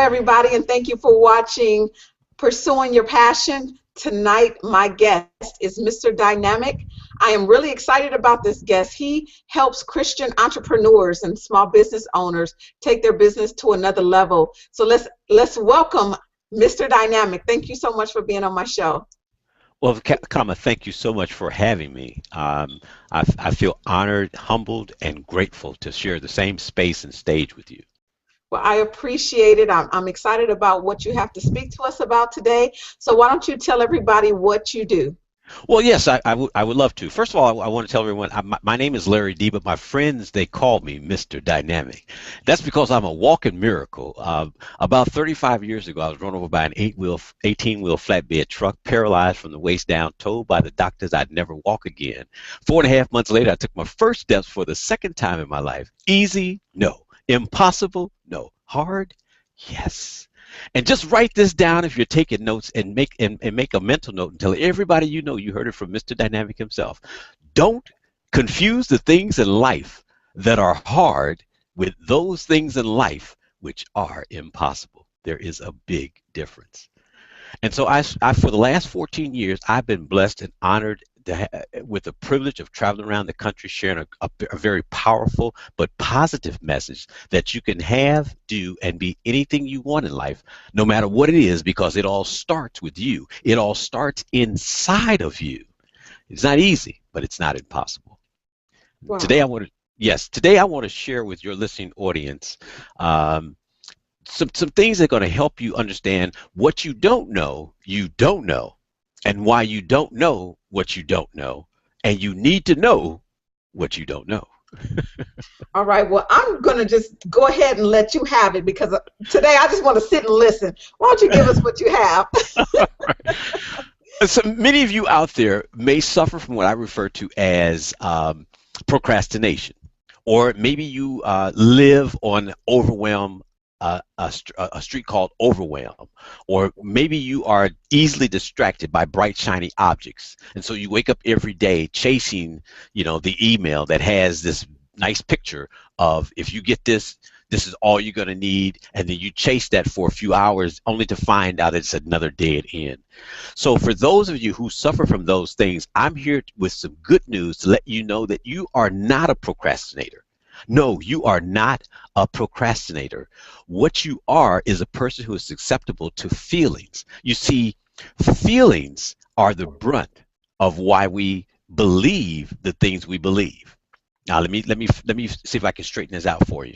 everybody, and thank you for watching Pursuing Your Passion. Tonight, my guest is Mr. Dynamic. I am really excited about this guest. He helps Christian entrepreneurs and small business owners take their business to another level. So let's welcome Mr. Dynamic. Thank you so much for being on my show. Well, Kama, thank you so much for having me. I feel honored, humbled, and grateful to share the same space and stage with you. Well, I appreciate it. I'm excited about what you have to speak to us about today. So why don't you tell everybody what you do? Well, yes, I would love to. First of all, I want to tell everyone my name is Larry D, but my friends, they call me Mr. Dynamic. That's because I'm a walking miracle. About 35 years ago, I was run over by an 18-wheel flatbed truck, paralyzed from the waist down, told by the doctors I'd never walk again. 4.5 months later, I took my first steps for the second time in my life. Easy? No. Impossible? No. Hard? Yes. And just write this down if you're taking notes, and make a mental note and tell everybody you know you heard it from Mr. Dynamic himself. Don't confuse the things in life that are hard with those things in life which are impossible. There is a big difference. And so I for the last 14 years, I've been blessed and honored with the privilege of traveling around the country sharing a very powerful but positive message that you can have, do, and be anything you want in life, no matter what it is, because it all starts with you. It all starts inside of you. It's not easy, but it's not impossible. Wow. Today I want to share with your listening audience some things that are going to help you understand what you don't know, and why you don't know what you don't know, and you need to know what you don't know. All right, well, I'm going to just go ahead and let you have it, because today I just want to sit and listen. Why don't you give us what you have? Right. So many of you out there may suffer from what I refer to as procrastination, or maybe you live on overwhelm, a street called overwhelm, or maybe you are easily distracted by bright shiny objects, and so you wake up every day chasing the email that has this nice picture of, if you get this is all you're going to need, and then you chase that for a few hours only to find out it's another dead end. So for those of you who suffer from those things, I'm here with some good news to let you know that you are not a procrastinator. No, you are not a procrastinator. What you are is a person who is susceptible to feelings. You see, feelings are the brunt of why we believe the things we believe. Now, let me see if I can straighten this out for you.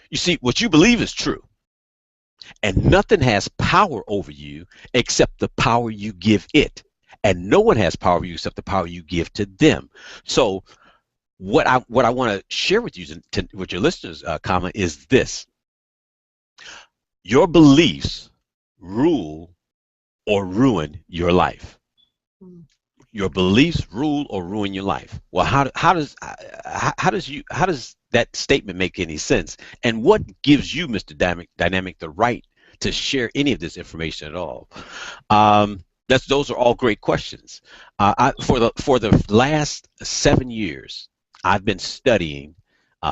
You see, what you believe is true, and nothing has power over you except the power you give it, and no one has power over you except the power you give to them. So what I want to share with you, with your listeners, comment, is this: your beliefs rule or ruin your life. Your beliefs rule or ruin your life. Well, how does that statement make any sense? And what gives you, Mr. Dynamic, the right to share any of this information at all? Those are all great questions. For the last 7 years, I've been studying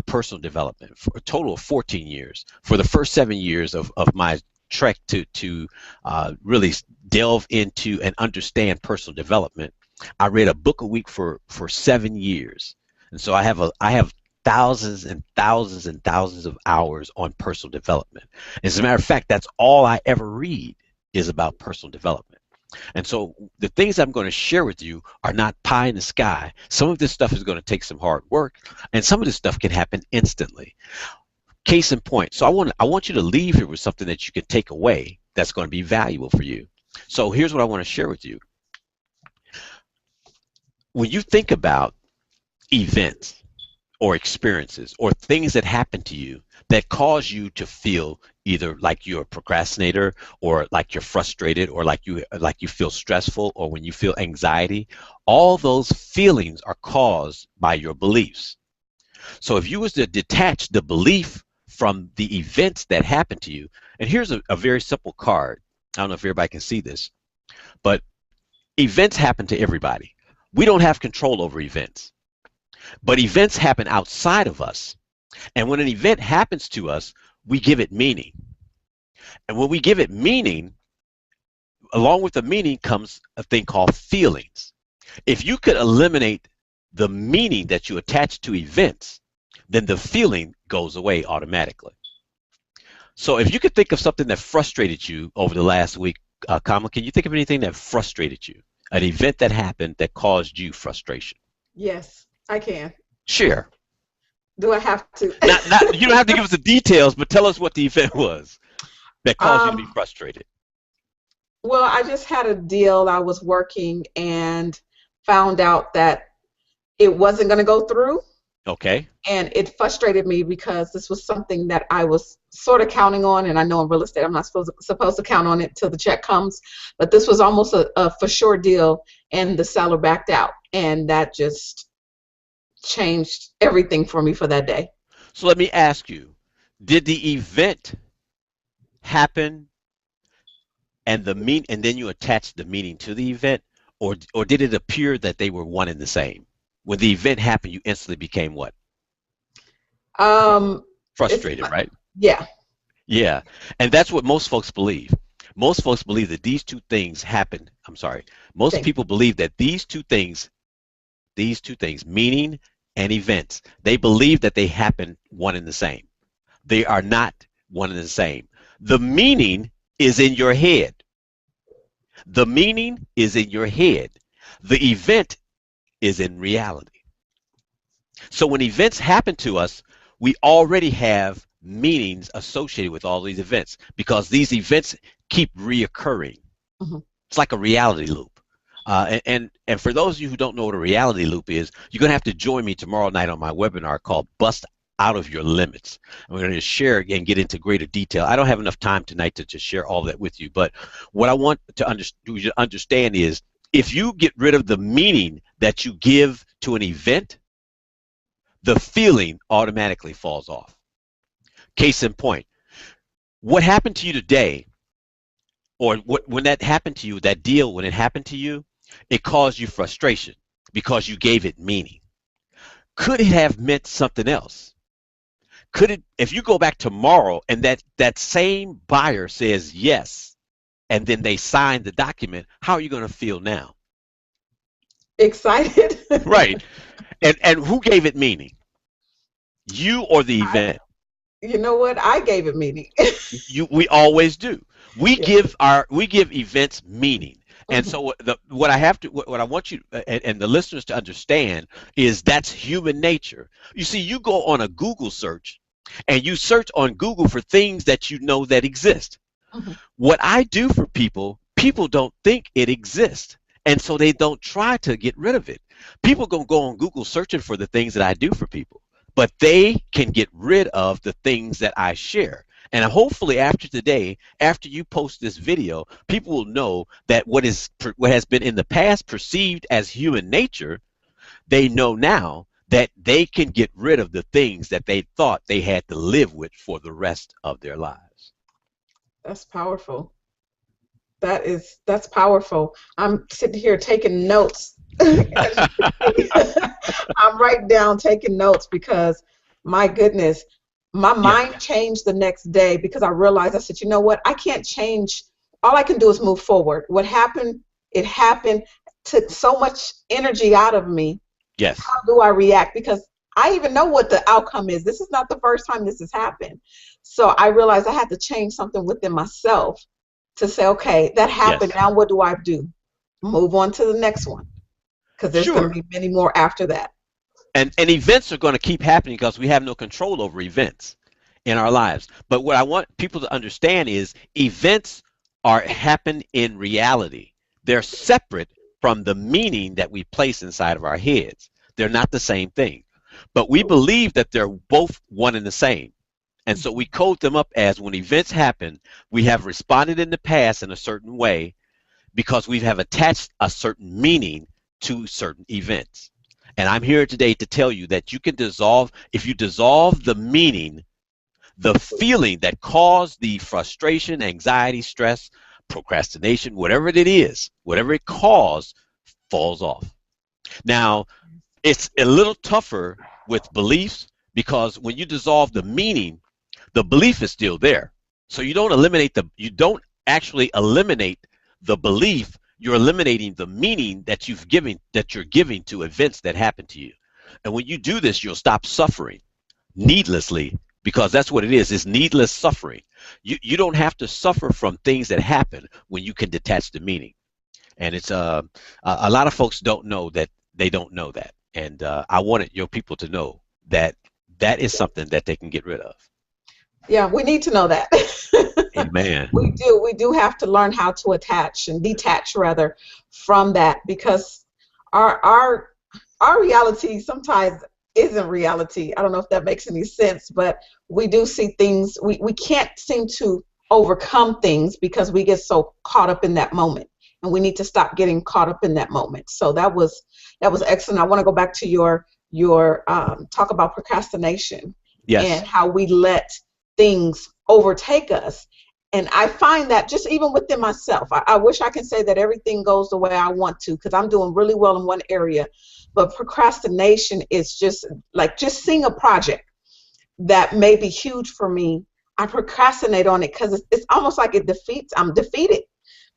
personal development for a total of 14 years. For the first 7 years of my trek to really delve into and understand personal development, I read a book a week for 7 years. And so I have thousands and thousands and thousands of hours on personal development. As a matter of fact, that's all I ever read is about personal development. And so the things I'm going to share with you are not pie in the sky. Some of this stuff is going to take some hard work, and some of this stuff can happen instantly. Case in point. So I want you to leave here with something that you can take away that's going to be valuable for you. So here's what I want to share with you. When you think about events or experiences or things that happen to you that cause you to feel either like you're a procrastinator, or like you're frustrated, or like you feel stressful, or when you feel anxiety, all those feelings are caused by your beliefs. So if you was to detach the belief from the events that happen to you, and here's a very simple card. I don't know if everybody can see this, but events happen to everybody. We don't have control over events, but events happen outside of us. And when an event happens to us, we give it meaning. And when we give it meaning, along with the meaning comes a thing called feelings. If you could eliminate the meaning that you attach to events, then the feeling goes away automatically. So if you could think of something that frustrated you over the last week, Kama, can you think of anything that frustrated you? An event that happened that caused you frustration? Yes, I can. Share. Do I have to? Not you don't have to give us the details, but tell us what the event was that caused you to be um, frustrated. well, I just had a deal. I was working and found out that it wasn't going to go through. Okay. And it frustrated me because this was something that I was sort of counting on. And I know in real estate, I'm not supposed to count on it till the check comes. But this was almost a for sure deal. And the seller backed out. And that just changed everything for me for that day. So let me ask you, did the event happen and then you attached the meaning to the event, or did it appear that they were one and the same? When the event happened, you instantly became what? Um, it's, Frustrated, right? yeah. Yeah. And that's what most folks believe. Most folks believe that these two things happen. I'm sorry. Most Thank people believe that these two things, meaning and events, they believe that they happen one and the same. They are not one and the same. The meaning is in your head. The meaning is in your head. The event is in reality. So when events happen to us, we already have meanings associated with all these events because these events keep reoccurring. hmm It's like a reality loop. And for those of you who don't know what a reality loop is, you're going to have to join me tomorrow night on my webinar called Bust Out of Your Limits. And we're going to share and get into greater detail. I don't have enough time tonight to just share all that with you, but what I want you to understand is if you get rid of the meaning that you give to an event, the feeling automatically falls off. Case in point, what happened to you today, or when that happened to you, that deal, when it happened to you, it caused you frustration because you gave it meaning. Could it have meant something else? Could it, if you go back tomorrow and that same buyer says yes, and then they sign the document, how are you going to feel now? Excited. Right. And who gave it meaning? You or the I, event? you know what? I gave it meaning. We always do. We Yeah. give events meaning. And hmm so what I want you and the listeners to understand is that's human nature. You see, you go on a Google search and you search on Google for things that you know that exist. hmm What I do for people, people don't think it exists. And so they don't try to get rid of it. People gonna go on Google searching for the things that I do for people, but they can get rid of the things that I share. And hopefully after today, after you post this video, people will know that what has been in the past perceived as human nature, they know now that they can get rid of the things that they thought they had to live with for the rest of their lives. That's powerful. That's powerful. I'm sitting here taking notes. As you can see. I'm writing down, taking notes because my goodness, my Yeah. mind changed the next day because I realized I said, you know what? I can't change. All I can do is move forward. What happened, it happened. Took so much energy out of me. Yes. How do I react? Because I even know what the outcome is. This is not the first time this has happened. So I realized I had to change something within myself to say, okay, that happened. Yes. Now what do I do? Move on to the next one because there's going to Sure. be many more after that. And events are going to keep happening because we have no control over events in our lives. But what I want people to understand is events are happen in reality. They're separate from the meaning that we place inside of our heads. They're not the same thing. But we believe that they're both one and the same. And so we code them up as when events happen, we have responded in the past in a certain way because we have attached a certain meaning to certain events. And I'm here today to tell you that you can dissolve, if you dissolve the meaning, the feeling that caused the frustration, anxiety, stress, procrastination, whatever it is, whatever it caused, falls off. Now, it's a little tougher with beliefs because when you dissolve the meaning, the belief is still there. So you don't actually eliminate the belief, you're eliminating the meaning that you're giving to events that happen to you. And when you do this, you'll stop suffering needlessly, because that's what it is. It's needless suffering. You don't have to suffer from things that happen when you can detach the meaning. And it's a lot of folks don't know that they don't know that. And I wanted your people to know that that is something that they can get rid of. Yeah, we need to know that. Amen. We do have to learn how to attach and detach rather from that, because our reality sometimes isn't reality. I don't know if that makes any sense, but we do see things, we can't seem to overcome things because we get so caught up in that moment, and we need to stop getting caught up in that moment. So that was excellent. I want to go back to your talk about procrastination. Yes. And how we let things overtake us. And I find that just even within myself, I wish I could say that everything goes the way I want to, because I'm doing really well in one area. But procrastination is just seeing a project that may be huge for me. I procrastinate on it because it's almost like I'm defeated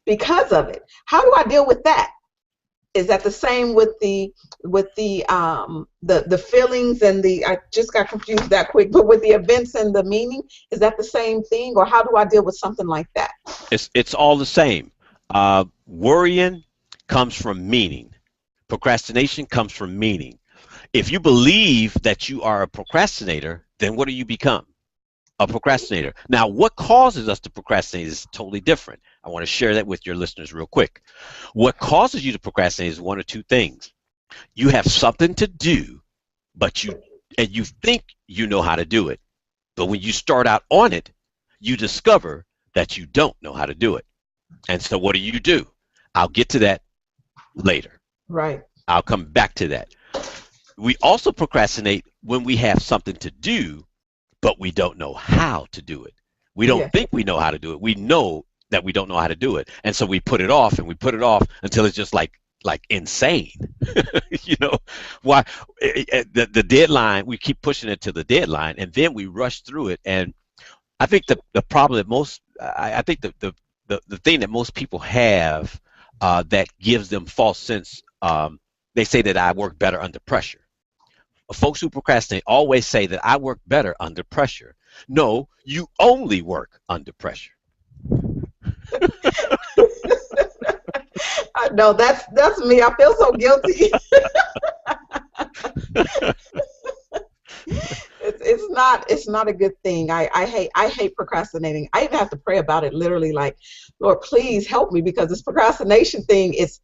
because of it. How do I deal with that? Is that the same with the feelings and I just got confused that quick, but with the events and the meaning, is that the same thing, or how do I deal with something like that? It's all the same. Worrying comes from meaning. Procrastination comes from meaning. If you believe that you are a procrastinator, then what do you become? A procrastinator. Now, what causes us to procrastinate is totally different. I want to share that with your listeners real quick. What causes you to procrastinate is one or two things. You have something to do, but you think you know how to do it. But when you start out on it, you discover that you don't know how to do it. And so what do? I'll get to that later. Right. I'll come back to that. We also procrastinate when we have something to do, but we don't know how to do it. We don't think we know how to do it. We know that we don't know how to do it. And so we put it off, and we put it off until it's just like insane. You know, why the deadline, we keep pushing it to the deadline, and then we rush through it. And I think the problem that I think the thing that most people have that gives them false sense, they say that I work better under pressure. Folks who procrastinate always say that I work better under pressure. No, you only work under pressure. I know that's me. I feel so guilty. It's not a good thing. I hate procrastinating. I even have to pray about it, literally, like, Lord, please help me, because this procrastination thing is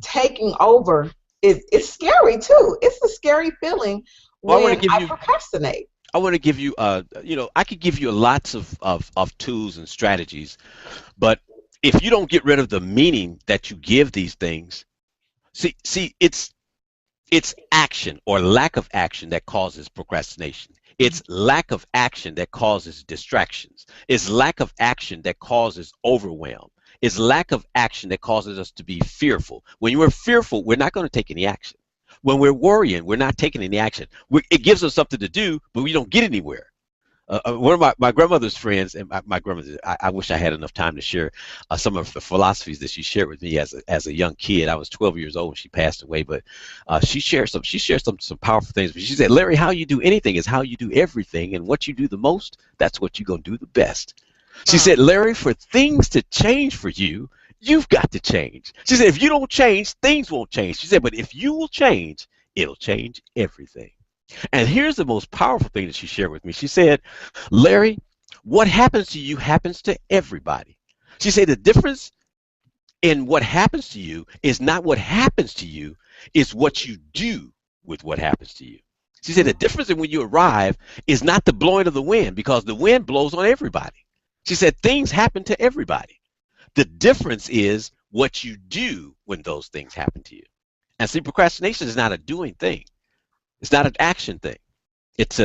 taking over. It's scary too. It's a scary feeling when I procrastinate. I want to give you, I could give you lots of tools and strategies, but if you don't get rid of the meaning that you give these things, see, it's action or lack of action that causes procrastination. It's lack of action that causes distractions. It's lack of action that causes overwhelm. It's lack of action that causes us to be fearful. When we're fearful, we're not going to take any action. When we're worrying, we're not taking any action. It gives us something to do, but we don't get anywhere. One of my grandmother's friends, and my grandmother, I wish I had enough time to share some of the philosophies that she shared with me as a young kid. I was 12 years old when she passed away, but she shared some powerful things. She said, Larry, how you do anything is how you do everything, and what you do the most, that's what you're going to do the best. She said, Larry, for things to change for you, you've got to change. She said, if you don't change, things won't change. She said, but if you will change, it'll change everything. And here's the most powerful thing that she shared with me. She said, Larry, what happens to you happens to everybody. She said, the difference in what happens to you is not what happens to you, it's what you do with what happens to you. She said, the difference in when you arrive is not the blowing of the wind, because the wind blows on everybody. She said, things happen to everybody. The difference is what you do when those things happen to you. And see, procrastination is not a doing thing. It's not an action thing. It's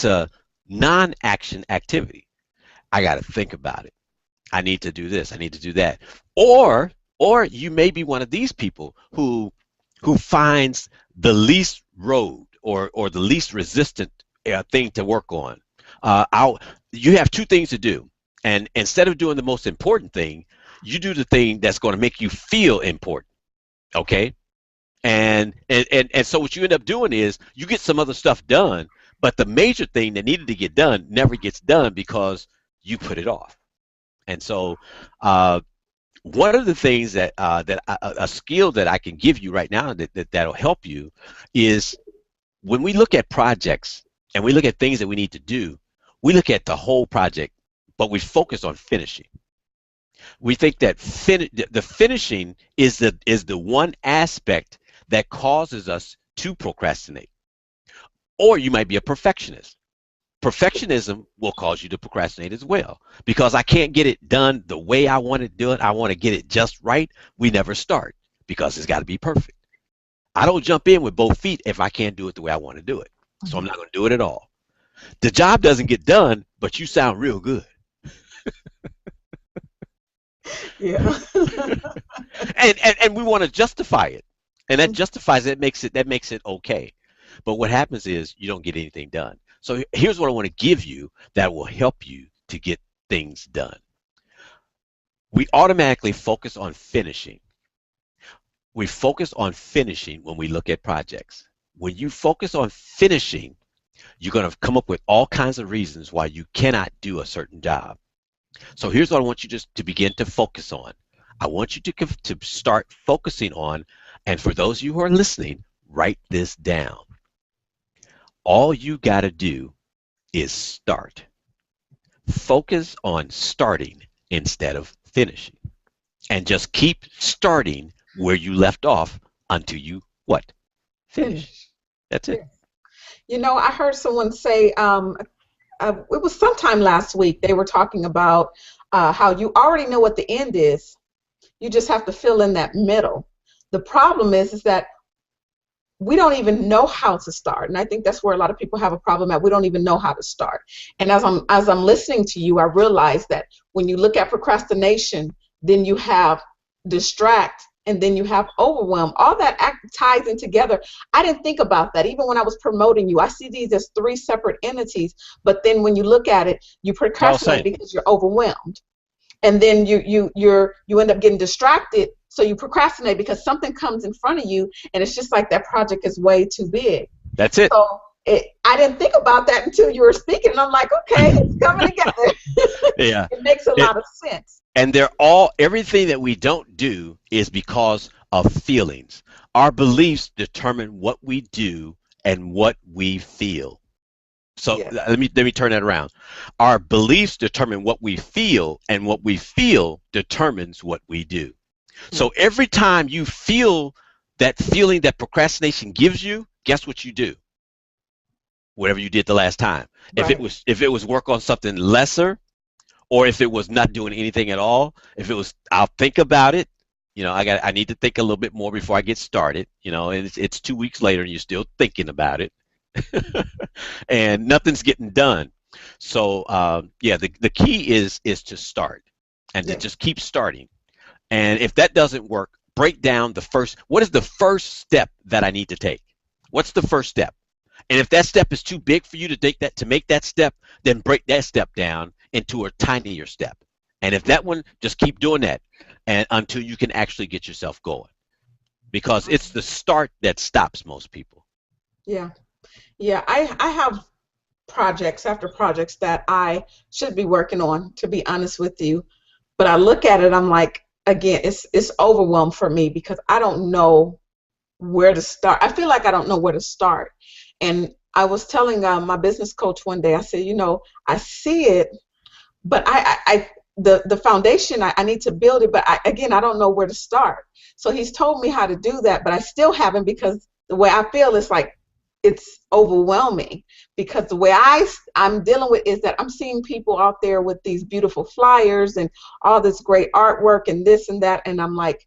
a non-action activity. I got to think about it. I need to do this. I need to do that. Or you may be one of these people who finds the least road or the least resistant thing to work on. You have two things to do. And instead of doing the most important thing, you do the thing that's going to make you feel important. Okay. And so what you end up doing is you get some other stuff done, but the major thing that needed to get done never gets done because you put it off. And so one of the things a skill that I can give you right now that'll help you is when we look at projects and we look at things that we need to do, we look at the whole project, but we focus on finishing. We think that the finishing is the one aspect that causes us to procrastinate. Or you might be a perfectionist. Perfectionism will cause you to procrastinate as well because I can't get it done the way I want to do it. I want to get it just right. We never start because it's got to be perfect. I don't jump in with both feet if I can't do it the way I want to do it. So I'm not going to do it at all. The job doesn't get done, but you sound real good. Yeah. and we want to justify it. And that justifies it, that makes it okay. But what happens is you don't get anything done. So here's what I want to give you that will help you to get things done. We automatically focus on finishing. We focus on finishing when we look at projects. When you focus on finishing, you're going to come up with all kinds of reasons why you cannot do a certain job. So here's what I want you to begin to focus on. I want you to start focusing on, and for those of you who are listening, write this down. All you got to do is start. Focus on starting instead of finishing. And just keep starting where you left off until you what? Finish. That's it. You know, I heard someone say, it was sometime last week, they were talking about how you already know what the end is. You just have to fill in that middle. The problem is that we don't even know how to start, and I think that's where a lot of people have a problem at. We don't even know how to start. And as I'm listening to you, I realize that when you look at procrastination, then you have distract, and then you have overwhelm. All that ties in together. I didn't think about that. Even when I was promoting you, I see these as three separate entities. But then when you look at it, you procrastinate because you're overwhelmed, and then you end up getting distracted. So you procrastinate because something comes in front of you, and it's just like that project is way too big. That's it. So I didn't think about that until you were speaking, and I'm like, okay, it's coming together. Yeah. It makes a lot of sense. And everything that we don't do is because of feelings. Our beliefs determine what we do and what we feel. So let me turn that around. Our beliefs determine what we feel, and what we feel determines what we do. So every time you feel that feeling that procrastination gives you, guess what you do? Whatever you did the last time. Right. If it was work on something lesser, or if it was not doing anything at all, if it was I'll think about it, you know, I need to think a little bit more before I get started, you know, and it's 2 weeks later and you're still thinking about it. And nothing's getting done. So the key is to start and to just keep starting. And if that doesn't work, break down what is the first step that I need to take? What's the first step? And if that step is too big for you to make that step, then break that step down into a tinier step. And if that one, just keep doing that and until you can actually get yourself going. Because it's the start that stops most people. Yeah. Yeah, I have projects after projects that I should be working on, to be honest with you. But I look at it, I'm like, again, it's overwhelmed for me because I don't know where to start. I feel like I don't know where to start. And I was telling my business coach one day, I said, you know, I see it, but the foundation, I need to build it, but I don't know where to start. So he's told me how to do that, but I still haven't, because the way I feel is like it's overwhelming, because the way I'm dealing with is that I'm seeing people out there with these beautiful flyers and all this great artwork and this and that, and I'm like,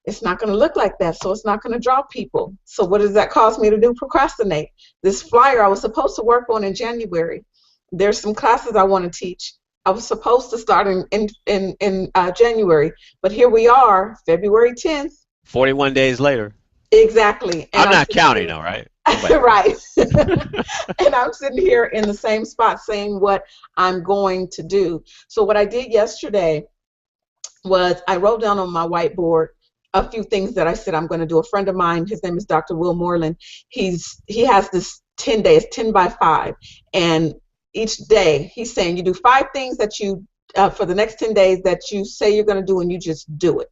it's not going to look like that, so it's not going to draw people. So what does that cause me to do? Procrastinate. This flyer I was supposed to work on in January. There's some classes I want to teach. I was supposed to start in January, but here we are, February 10th. 41 days later. Exactly. And I'm I'm not sitting counting here, though, right? Nobody counting. right. And I'm sitting here in the same spot saying what I'm going to do. So what I did yesterday was I wrote down on my whiteboard a few things that I said I'm going to do. A friend of mine, his name is Dr. Will Moreland. He has this 10 days, 10 by 5, and each day he's saying you do 5 things that you for the next 10 days that you say you're going to do, and you just do it.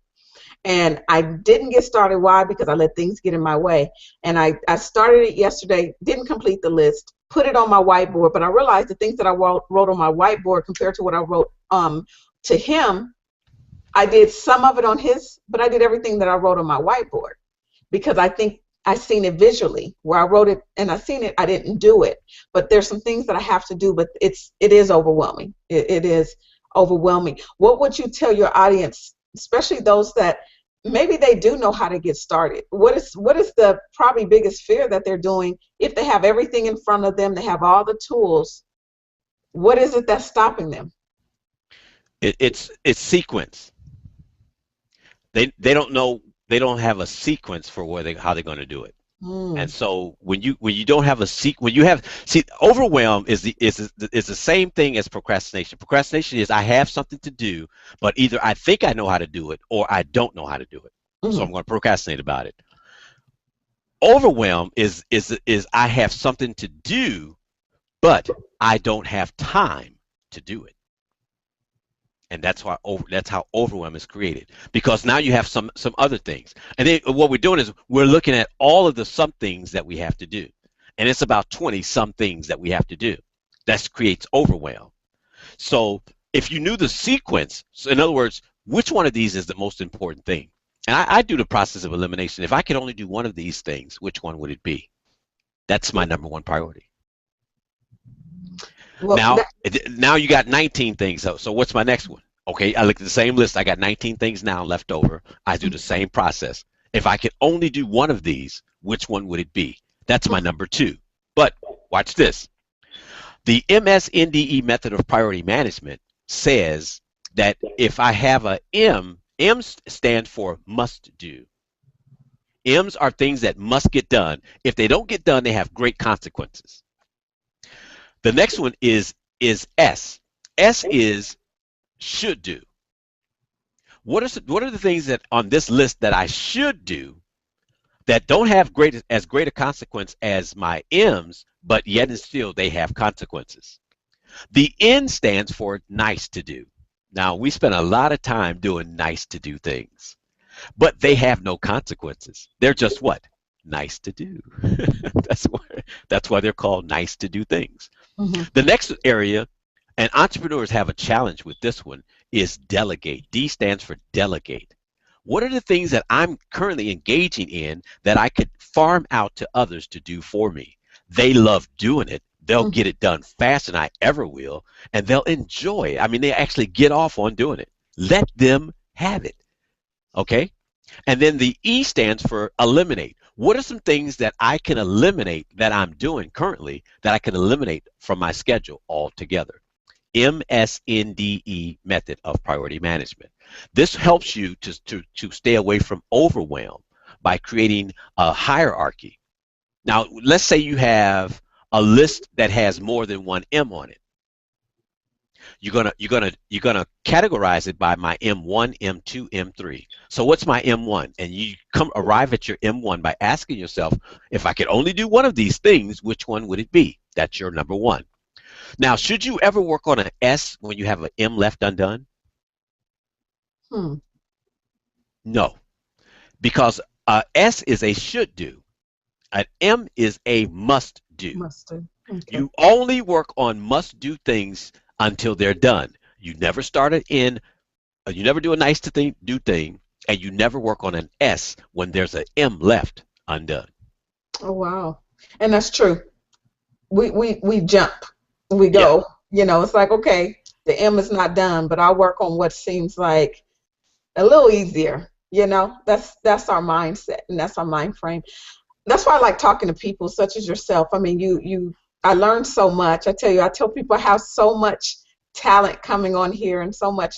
And I didn't get started. Why? Because I let things get in my way. And I started it yesterday, didn't complete the list, put it on my whiteboard, but I realized the things that I wrote on my whiteboard compared to what I wrote to him, I did some of it on his, but I did everything that I wrote on my whiteboard because I think I seen it visually where I wrote it and I seen it. I didn't do it, but there's some things that I have to do, but it is overwhelming. It is overwhelming. What would you tell your audience, especially those that maybe they do know how to get started? What is the probably biggest fear that they're doing if they have everything in front of them, they have all the tools? What is it that's stopping them? It's sequence. They don't know, they don't have a sequence for how they're going to do it. And Mm, so when you don't have a when you have, see, overwhelm is the same thing as procrastination. Procrastination is I have something to do, but either I think I know how to do it or I don't know how to do it. So I'm mm, going to procrastinate about it. Overwhelm is I have something to do, but I don't have time to do it. And that's how overwhelm is created, because now you have some other things, and then what we're doing is we're looking at all of the some things that we have to do, and it's about 20 some things that we have to do. That creates overwhelm. So if you knew the sequence, so in other words, which one of these is the most important thing, and I do the process of elimination. If I could only do one of these things, which one would it be? That's my number one priority. well, Now, now you got 19 things. So what's my next one? Okay, I look at the same list. I got 19 things now left over. I do the same process. If I could only do one of these, which one would it be? That's my number two. But watch this. The MSNDE method of priority management says that if I have a M stands for must do. M's are things that must get done. If they don't get done, they have great consequences. The next one is S. S is should do. What are the things that on this list that I should do that don't have as great a consequence as my M's, but yet and still they have consequences? The N stands for nice to do. Now, we spend a lot of time doing nice to do things, but they have no consequences. They're just what? Nice to do. that's why that's why they're called nice to do things. mhm. The next area, and entrepreneurs have a challenge with this one, is delegate. D stands for delegate. What are the things that I'm currently engaging in that I could farm out to others to do for me? They love doing it. They'll Mhm. get it done faster than I ever will, and they'll enjoy it. I mean, they actually get off on doing it. Let them have it. Okay? And then the E stands for eliminate. What are some things that I can eliminate that I'm doing currently that I can eliminate from my schedule altogether? MSNDE method of priority management. This helps you to stay away from overwhelm by creating a hierarchy. Now, let's say you have a list that has more than one M on it. You're gonna categorize it by my M1, M2, M3. So what's my M1? And you arrive at your M1 by asking yourself, if I could only do one of these things, which one would it be? That's your number one. Now, should you ever work on an S when you have an M left undone? Hmm. No, because S is a should do. An M is a must do. Mustard. Okay. You only work on must do things until they're done. You never start it in, you never do a nice to do thing, and you never work on an S when there's an M left undone. Oh wow. And that's true. We jump. We Yeah. go. It's like, okay, the M is not done, but I'll work on what seems like a little easier. That's our mindset and that's our mind frame. That's why I like talking to people such as yourself. I mean, I learned so much. I tell people I have so much talent coming on here and so much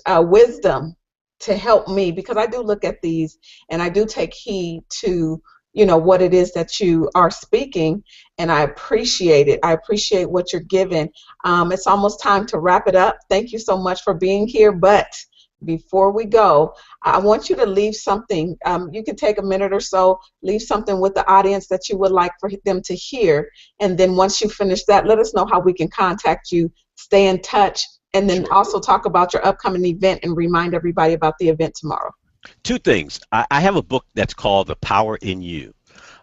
wisdom to help me, because I do look at these and I do take heed to, you know, what it is that you are speaking, and I appreciate it. I appreciate what you're giving. It's almost time to wrap it up. Thank you so much for being here, but before we go, I want you to leave something. You can take a minute or so, leave something with the audience that you would like for them to hear, and then once you finish that, let us know how we can contact you, stay in touch, and then Sure. also talk about your upcoming event and remind everybody about the event tomorrow. Two things. I have a book that's called The Power in You.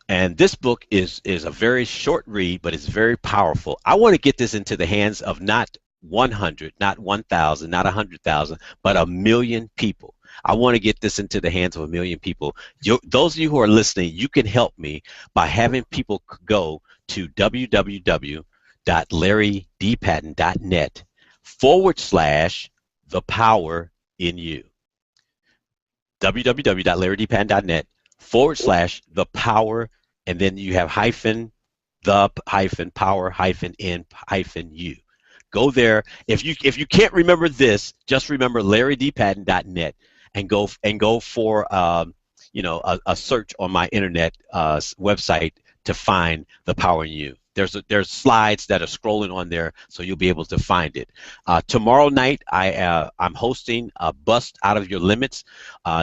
And this book is a very short read, but it's very powerful. I want to get this into the hands of not 100, not 1,000, not 100,000, but 1,000,000 people. I want to get this into the hands of 1,000,000 people. Those of you who are listening, you can help me by having people go to www.larrydpatton.net/the power in you. www.larrydpatton.net/the power, and then you have the power in you. Go there. If you can't remember this, just remember LarryDPatton.net and go for a search on my internet website to find the power in you. There's slides that are scrolling on there, so you'll be able to find it. Tomorrow night, I'm hosting a Bust Out of Your Limits.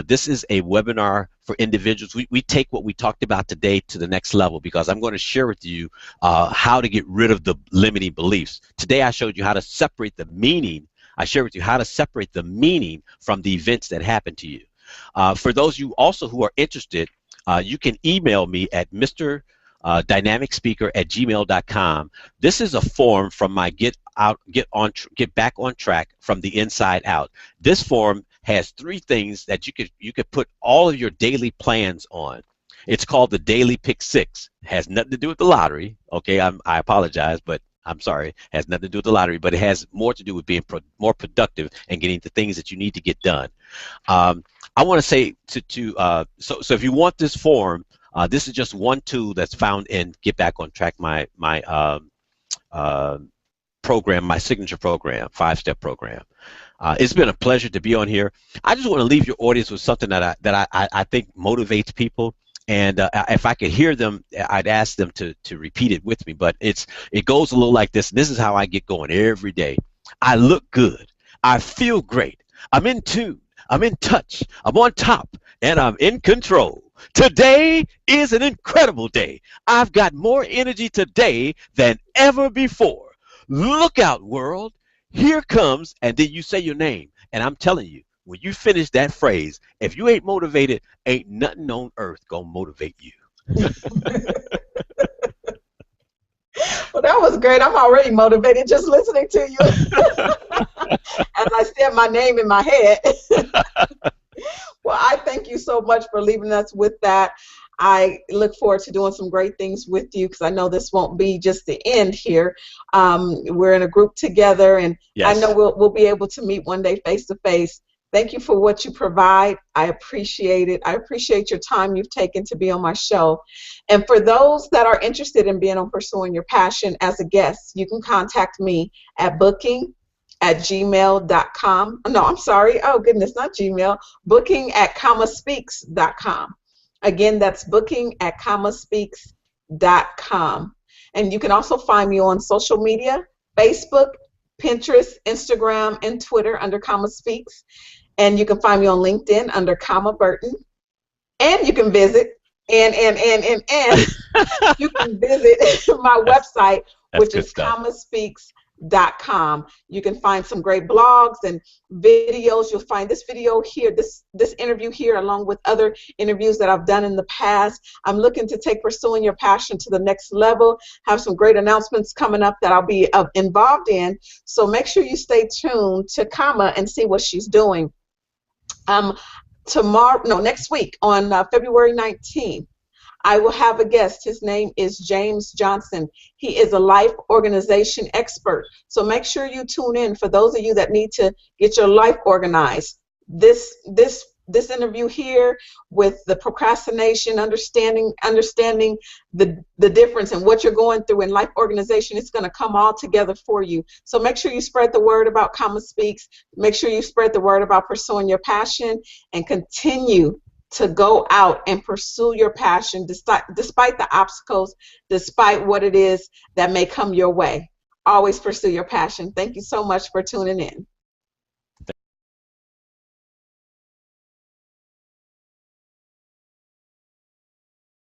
This is a webinar for individuals. We take what we talked about today to the next level, because I'm going to share with you how to get rid of the limiting beliefs. Today, I showed you how to separate the meaning. I shared with you how to separate the meaning from the events that happen to you. For those of you also who are interested, you can email me at dynamicspeaker@gmail.com. This is a form from my get back on track from the inside out. This form has 3 things that you could put all of your daily plans on. It's called the Daily Pick 6. It has nothing to do with the lottery. Okay, I apologize, but I'm sorry. It has nothing to do with the lottery, but it has more to do with being more productive and getting the things that you need to get done. I want to say so if you want this form, this is just one tool that's found in Get Back on Track, my program, my signature program, 5-step program. It's been a pleasure to be on here. I just want to leave your audience with something that I think motivates people. And if I could hear them, I'd ask them to repeat it with me. But it goes a little like this. This is how I get going every day. I look good. I feel great. I'm in tune. I'm in touch. I'm on top. And I'm in control. Today is an incredible day. I've got more energy today than ever before. Look out, world. Here comes, and then you say your name. And I'm telling you, when you finish that phrase, if you ain't motivated, ain't nothing on earth gonna motivate you. Well, that was great. I'm already motivated just listening to you as I said my name in my head. Well, I thank you so much for leaving us with that. I look forward to doing some great things with you, because I know this won't be just the end here. We're in a group together, and yes, I know we'll be able to meet one day face to face. Thank you for what you provide. I appreciate it. I appreciate your time you've taken to be on my show. And for those that are interested in being on Pursuing Your Passion as a guest, you can contact me at booking@gmail.com. No, I'm sorry. Oh, goodness, not Gmail. Booking@commaspeaks.com. Again, that's booking@commaspeaks.com. And you can also find me on social media, Facebook, Pinterest, Instagram, and Twitter under Comma Speaks. And you can find me on LinkedIn under Comma Burton. And you can visit, and you can visit my website, which is commaspeaks.com. You can find some great blogs and videos. You'll find this video here, this interview here, along with other interviews that I've done in the past. I'm looking to take Pursuing Your Passion to the next level, have some great announcements coming up that I'll be involved in. So make sure you stay tuned to Comma and see what she's doing. Next week on February 19th, I will have a guest. His name is James Johnson. He is a life organization expert. So make sure you tune in for those of you that need to get your life organized. This this interview here with the procrastination, understanding the difference and what you're going through in life organization, it's going to come all together for you. So make sure you spread the word about Kama Speaks. Make sure you spread the word about pursuing your passion, and continue to go out and pursue your passion despite the obstacles, despite what it is that may come your way. Always pursue your passion. Thank you so much for tuning in.